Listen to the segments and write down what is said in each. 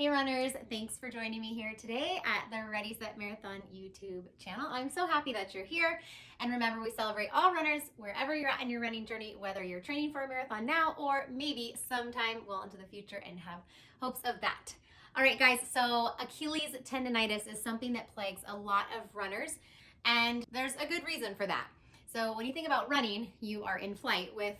Hey runners, thanks for joining me here today at the Ready Set Marathon YouTube channel. I'm so happy that you're here. And remember, we celebrate all runners wherever you're at in your running journey, whether you're training for a marathon now or maybe sometime well into the future and have hopes of that. All right, guys, so Achilles tendonitis is something that plagues a lot of runners, and there's a good reason for that. So when you think about running, you are in flight with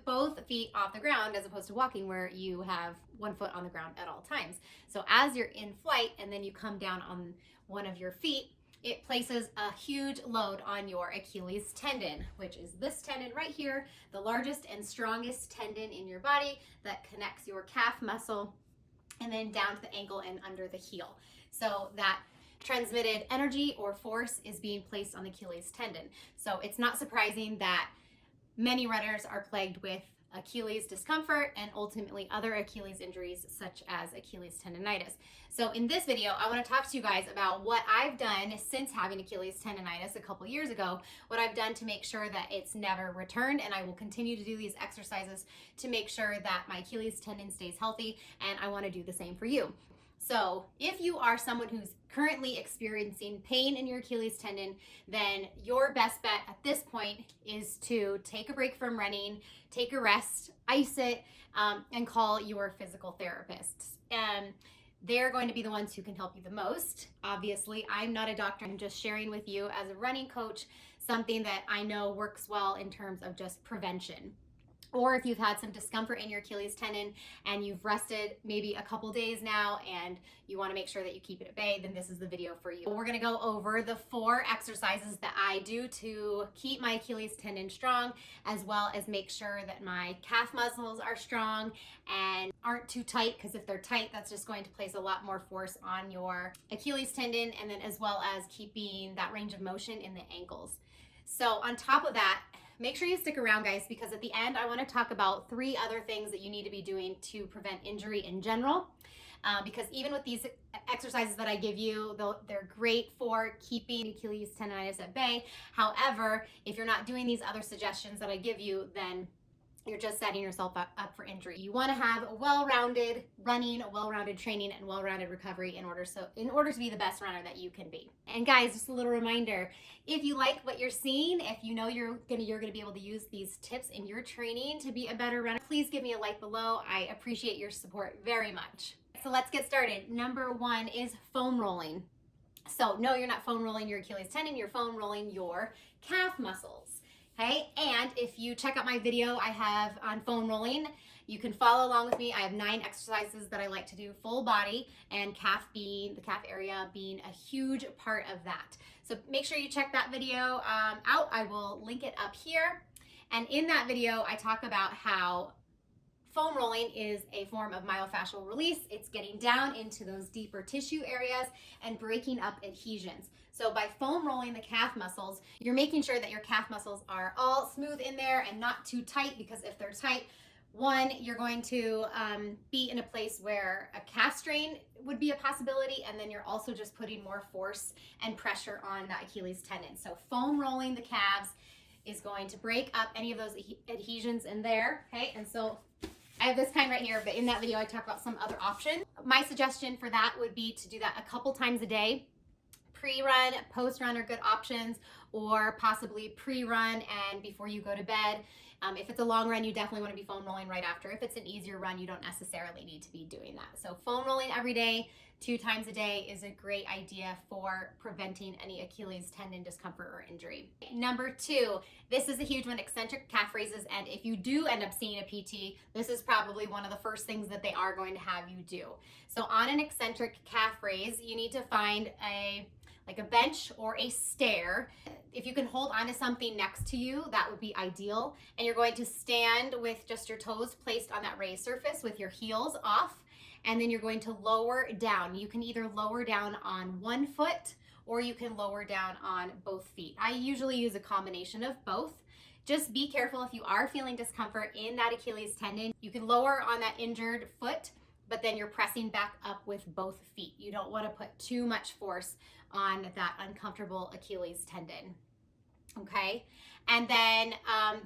both feet off the ground, as opposed to walking where you have one foot on the ground at all times. So as you're in flight and then you come down on one of your feet, it places a huge load on your Achilles tendon, which is this tendon right here, the largest and strongest tendon in your body that connects your calf muscle and then down to the ankle and under the heel. So that transmitted energy or force is being placed on the Achilles tendon. So it's not surprising that many runners are plagued with Achilles discomfort and ultimately other Achilles injuries such as Achilles tendonitis. So in this video, I want to talk to you guys about what I've done since having Achilles tendonitis a couple years ago, what I've done to make sure that it's never returned, and I will continue to do these exercises to make sure that my Achilles tendon stays healthy, and I want to do the same for you. So if you are someone who's currently experiencing pain in your Achilles tendon, then your best bet at this point is to take a break from running, take a rest, ice it, and call your physical therapist. And they're going to be the ones who can help you the most. Obviously, I'm not a doctor. I'm just sharing with you as a running coach something that I know works well in terms of just prevention. Or if you've had some discomfort in your Achilles tendon and you've rested maybe a couple days now and you want to make sure that you keep it at bay, then this is the video for you. We're going to go over the 4 exercises that I do to keep my Achilles tendon strong, as well as make sure that my calf muscles are strong and aren't too tight, because if they're tight, that's just going to place a lot more force on your Achilles tendon, and then as well as keeping that range of motion in the ankles. So on top of that, make sure you stick around, guys, because at the end, I want to talk about 3 other things that you need to be doing to prevent injury in general. Because even with these exercises that I give you, they're great for keeping Achilles tendonitis at bay. However, if you're not doing these other suggestions that I give you, then you're just setting yourself up for injury. You want to have a well-rounded running, a well-rounded training, and well-rounded recovery in order to be the best runner that you can be. And guys, just a little reminder, if you like what you're seeing, if you know you're gonna be able to use these tips in your training to be a better runner, please give me a like below. I appreciate your support very much. So let's get started. Number 1 is foam rolling. So no, you're not foam rolling your Achilles tendon, you're foam rolling your calf muscles. Okay, and if you check out my video I have on foam rolling, you can follow along with me. I have 9 exercises that I like to do full body, and the calf area being a huge part of that. So make sure you check that video out. I will link it up here. And in that video, I talk about how foam rolling is a form of myofascial release. It's getting down into those deeper tissue areas and breaking up adhesions. So by foam rolling the calf muscles, you're making sure that your calf muscles are all smooth in there and not too tight, because if they're tight, one, you're going to be in a place where a calf strain would be a possibility, and then you're also just putting more force and pressure on the Achilles tendon. So foam rolling the calves is going to break up any of those adhesions in there, okay? And so I have this kind right here, but in that video I talk about some other options. My suggestion for that would be to do that a couple times a day. Pre-run, post-run are good options, or possibly pre-run and before you go to bed. If it's a long run, you definitely want to be foam rolling right after. If it's an easier run, you don't necessarily need to be doing that. So foam rolling every day, 2 times a day is a great idea for preventing any Achilles tendon discomfort or injury. Number 2, this is a huge one, eccentric calf raises. And if you do end up seeing a PT, this is probably one of the first things that they are going to have you do. So on an eccentric calf raise, you need to find a bench or a stair. If you can hold onto something next to you, that would be ideal. And you're going to stand with just your toes placed on that raised surface with your heels off. And then you're going to lower down. You can either lower down on one foot or you can lower down on both feet. I usually use a combination of both. Just be careful if you are feeling discomfort in that Achilles tendon. You can lower on that injured foot, but then you're pressing back up with both feet. You don't want to put too much force on that uncomfortable Achilles tendon. Okay. And then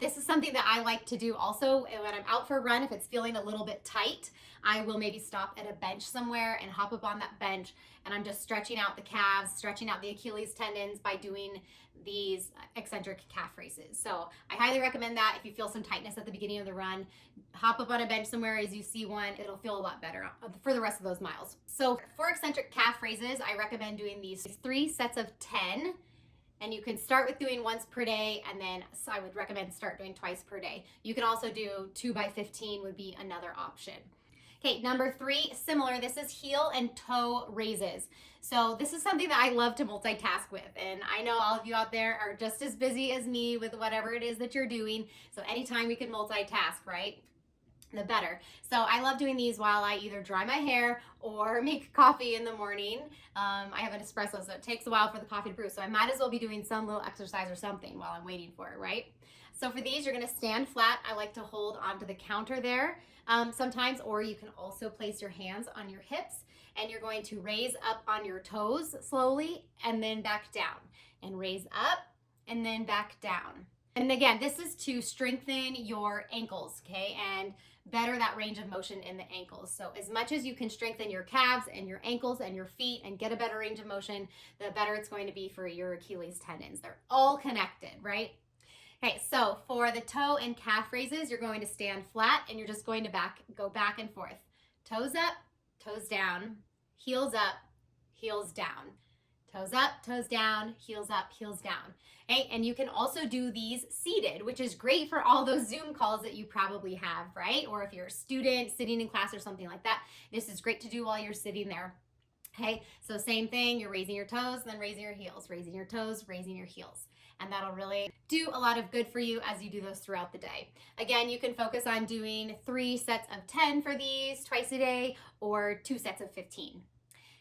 this is something that I like to do also when I'm out for a run. If it's feeling a little bit tight, I will maybe stop at a bench somewhere and hop up on that bench, and I'm just stretching out the calves, stretching out the Achilles tendons by doing these eccentric calf raises. So I highly recommend that. If you feel some tightness at the beginning of the run, hop up on a bench somewhere as you see one. It'll feel a lot better for the rest of those miles. So for eccentric calf raises, I recommend doing these 3 sets of 10. And you can start with doing once per day, and then I would recommend start doing twice per day. You can also do 2 by 15 would be another option. Okay, number 3, similar. This is heel and toe raises. So this is something that I love to multitask with. And I know all of you out there are just as busy as me with whatever it is that you're doing. So anytime we can multitask, right? The better. So I love doing these while I either dry my hair or make coffee in the morning. I have an espresso, so it takes a while for the coffee to brew. So I might as well be doing some little exercise or something while I'm waiting for it, right? So for these, you're gonna stand flat. I like to hold onto the counter there sometimes, or you can also place your hands on your hips, and you're going to raise up on your toes slowly and then back down, and raise up and then back down. And again, this is to strengthen your ankles, okay? And better that range of motion in the ankles. So as much as you can strengthen your calves and your ankles and your feet and get a better range of motion, the better it's going to be for your Achilles tendons. They're all connected, right? Okay, so for the toe and calf raises, you're going to stand flat, and you're just going to go back and forth. Toes up, toes down, heels up, heels down. Toes up, toes down, heels up, heels down. Okay, and you can also do these seated, which is great for all those Zoom calls that you probably have, right? Or if you're a student sitting in class or something like that, this is great to do while you're sitting there. Okay, so same thing, you're raising your toes, then raising your heels, raising your toes, raising your heels. And that'll really do a lot of good for you as you do those throughout the day. Again, you can focus on doing 3 sets of 10 for these twice a day, or 2 sets of 15.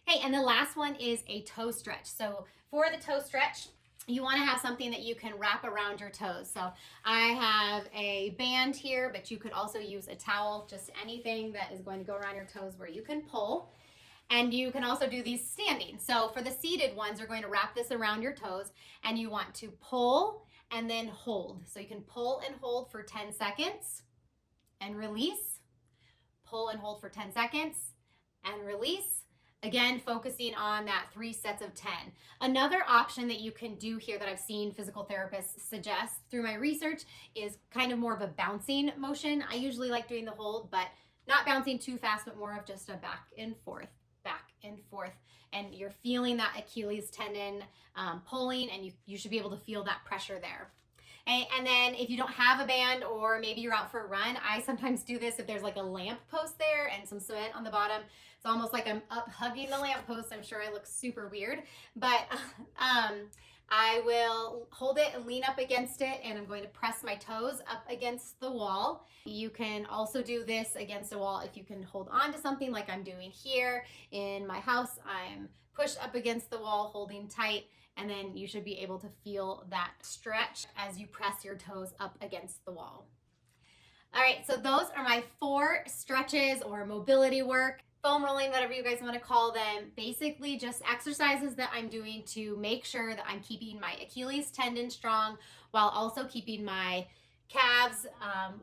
Okay, and the last one is a toe stretch. So for the toe stretch, you want to have something that you can wrap around your toes. So I have a band here, but you could also use a towel, just anything that is going to go around your toes where you can pull. And you can also do these standing. So for the seated ones, you're going to wrap this around your toes, and you want to pull and then hold. So you can pull and hold for 10 seconds and release. Pull and hold for 10 seconds and release. Again, focusing on that 3 sets of 10. Another option that you can do here that I've seen physical therapists suggest through my research is kind of more of a bouncing motion. I usually like doing the hold, but not bouncing too fast, but more of just a back and forth. And you're feeling that Achilles tendon pulling, and you should be able to feel that pressure there. And then if you don't have a band, or maybe you're out for a run, I sometimes do this if there's like a lamp post there and some cement on the bottom. It's almost like I'm up hugging the lamp post. I'm sure I look super weird, but I will hold it and lean up against it, and I'm going to press my toes up against the wall. You can also do this against a wall if you can hold on to something like I'm doing here in my house. I'm pushed up against the wall, holding tight, and then you should be able to feel that stretch as you press your toes up against the wall. All right, so those are my 4 stretches or mobility work, foam rolling, whatever you guys want to call them. Basically just exercises that I'm doing to make sure that I'm keeping my Achilles tendon strong while also keeping my calves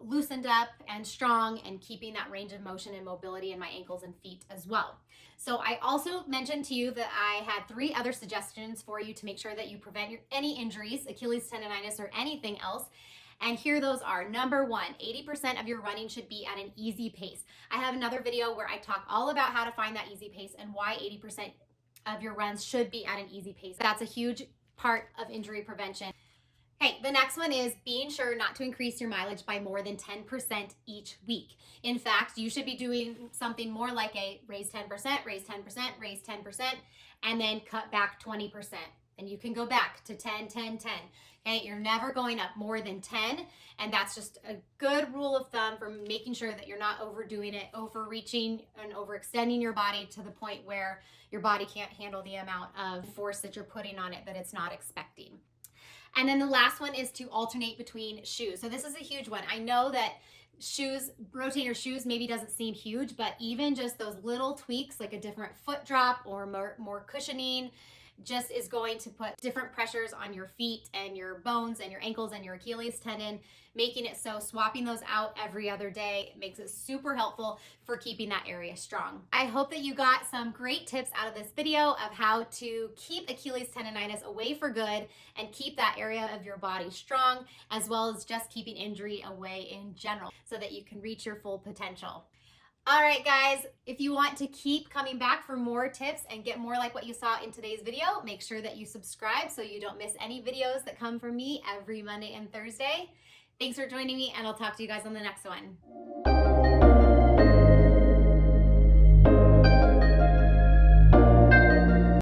loosened up and strong, and keeping that range of motion and mobility in my ankles and feet as well. So I also mentioned to you that I had 3 other suggestions for you to make sure that you prevent any injuries, Achilles tendonitis or anything else. And here those are. Number 1, 80% of your running should be at an easy pace. I have another video where I talk all about how to find that easy pace and why 80% of your runs should be at an easy pace. That's a huge part of injury prevention. Okay, the next one is being sure not to increase your mileage by more than 10% each week. In fact, you should be doing something more like a raise 10%, raise 10%, raise 10%, and then cut back 20%. And you can go back to 10, 10, 10. Okay, you're never going up more than 10. And that's just a good rule of thumb for making sure that you're not overdoing it, overreaching and overextending your body to the point where your body can't handle the amount of force that you're putting on it that it's not expecting. And then the last one is to alternate between shoes. So this is a huge one. I know that rotating your shoes maybe doesn't seem huge, but even just those little tweaks, like a different foot drop or more cushioning, just is going to put different pressures on your feet and your bones and your ankles and your Achilles tendon, making it so swapping those out every other day makes it super helpful for keeping that area strong. I hope that you got some great tips out of this video of how to keep Achilles tendonitis away for good and keep that area of your body strong, as well as just keeping injury away in general so that you can reach your full potential. All right, guys, if you want to keep coming back for more tips and get more like what you saw in today's video, make sure that you subscribe so you don't miss any videos that come from me every Monday and Thursday. Thanks for joining me, and I'll talk to you guys on the next one.